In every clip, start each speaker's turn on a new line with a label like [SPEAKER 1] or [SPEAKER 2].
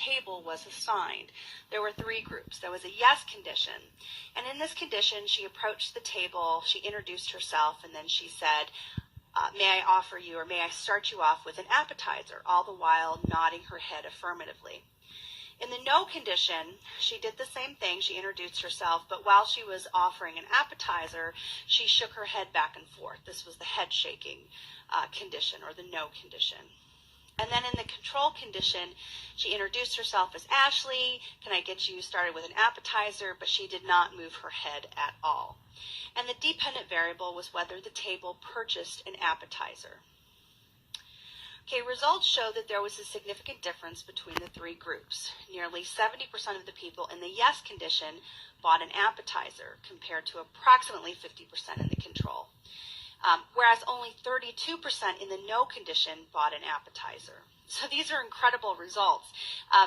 [SPEAKER 1] table was assigned. There were 3 groups. There was a yes condition. And in this condition, she approached the table, she introduced herself, and then she said, may I offer you, or may I start you off with an appetizer, all the while nodding her head affirmatively. In the no condition, she did the same thing. She introduced herself, but while she was offering an appetizer, she shook her head back and forth. This was the head shaking condition, or the no condition. And then in the control condition, she introduced herself as Ashley. Can I get you started with an appetizer? But she did not move her head at all. And the dependent variable was whether the table purchased an appetizer. Okay, results show that there was a significant difference between the 3 groups. Nearly 70% of the people in the yes condition bought an appetizer, compared to approximately 50% in the control. Whereas only 32% in the no condition bought an appetizer. So these are incredible results.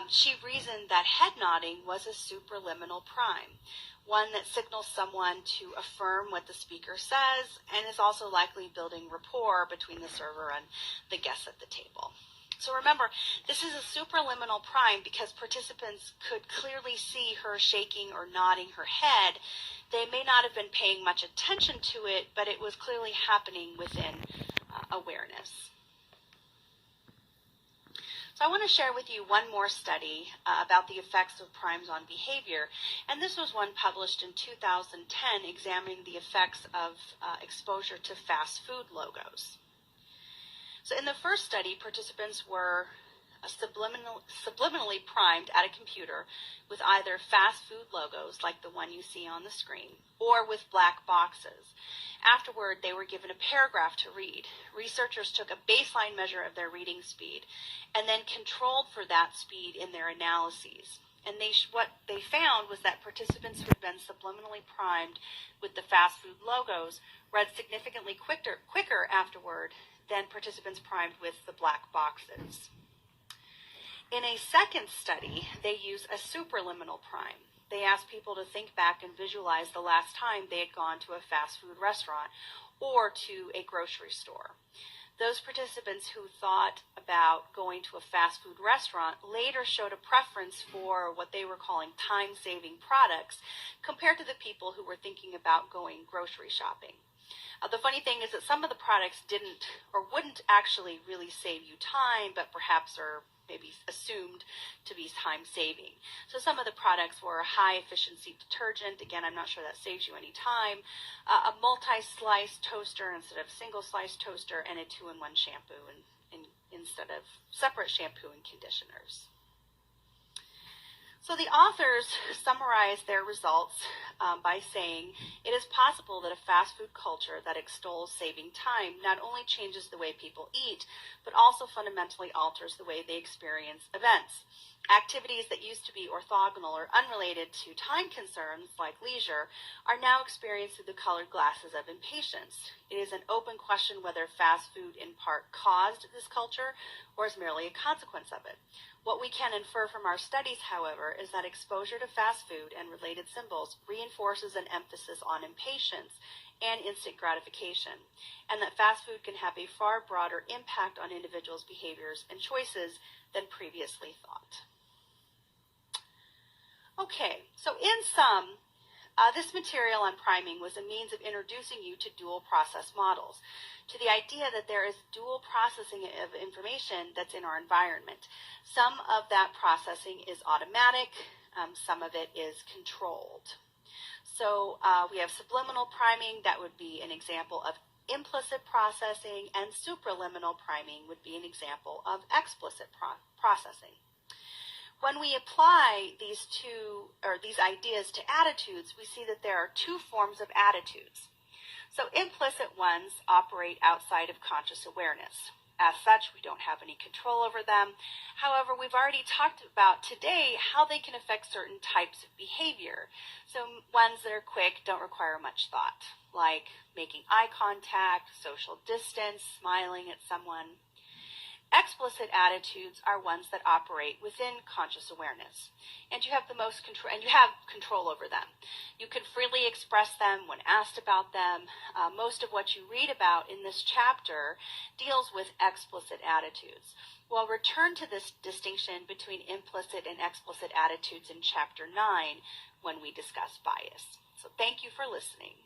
[SPEAKER 1] She reasoned that head nodding was a supraliminal prime, one that signals someone to affirm what the speaker says and is also likely building rapport between the server and the guests at the table. So remember, this is a supraliminal prime because participants could clearly see her shaking or nodding her head. They may not have been paying much attention to it, but it was clearly happening within awareness. So I want to share with you one more study about the effects of primes on behavior, and this was one published in 2010 examining the effects of exposure to fast food logos. So in the first study, participants were subliminally primed at a computer with either fast food logos, like the one you see on the screen, or with black boxes. Afterward, they were given a paragraph to read. Researchers took a baseline measure of their reading speed and then controlled for that speed in their analyses. And what they found was that participants who had been subliminally primed with the fast food logos read significantly quicker afterward than participants primed with the black boxes. In a second study, they used a supraliminal prime. They asked people to think back and visualize the last time they had gone to a fast food restaurant or to a grocery store. Those participants who thought about going to a fast food restaurant later showed a preference for what they were calling time-saving products compared to the people who were thinking about going grocery shopping. The funny thing is that some of the products didn't or wouldn't actually really save you time, but perhaps are maybe assumed to be time-saving. So some of the products were a high-efficiency detergent. Again, I'm not sure that saves you any time. A multi-slice toaster instead of single-slice toaster, and a 2-in-1 shampoo instead of separate shampoo and conditioners. So the authors summarized their results by saying, it is possible that a fast food culture that extols saving time not only changes the way people eat, but also fundamentally alters the way they experience events. Activities that used to be orthogonal or unrelated to time concerns, like leisure, are now experienced through the colored glasses of impatience. It is an open question whether fast food in part caused this culture or is merely a consequence of it. What we can infer from our studies, however, is that exposure to fast food and related symbols reinforces an emphasis on impatience and instant gratification, and that fast food can have a far broader impact on individuals' behaviors and choices than previously thought. Okay, so in sum, this material on priming was a means of introducing you to dual process models, to the idea that there is dual processing of information that's in our environment. Some of that processing is automatic, some of it is controlled. So we have subliminal priming, that would be an example of implicit processing, and supraliminal priming would be an example of explicit processing. When we apply these ideas to attitudes, we see that there are 2 forms of attitudes. So implicit ones operate outside of conscious awareness. As such, we don't have any control over them. However, we've already talked about today how they can affect certain types of behavior. So ones that are quick don't require much thought, like making eye contact, social distance, smiling at someone. Explicit attitudes are ones that operate within conscious awareness, and you have the most control, and you have control over them. You can freely express them when asked about them. Most of what you read about in this chapter deals with explicit attitudes. We'll return to this distinction between implicit and explicit attitudes in chapter 9 when we discuss bias. So thank you for listening.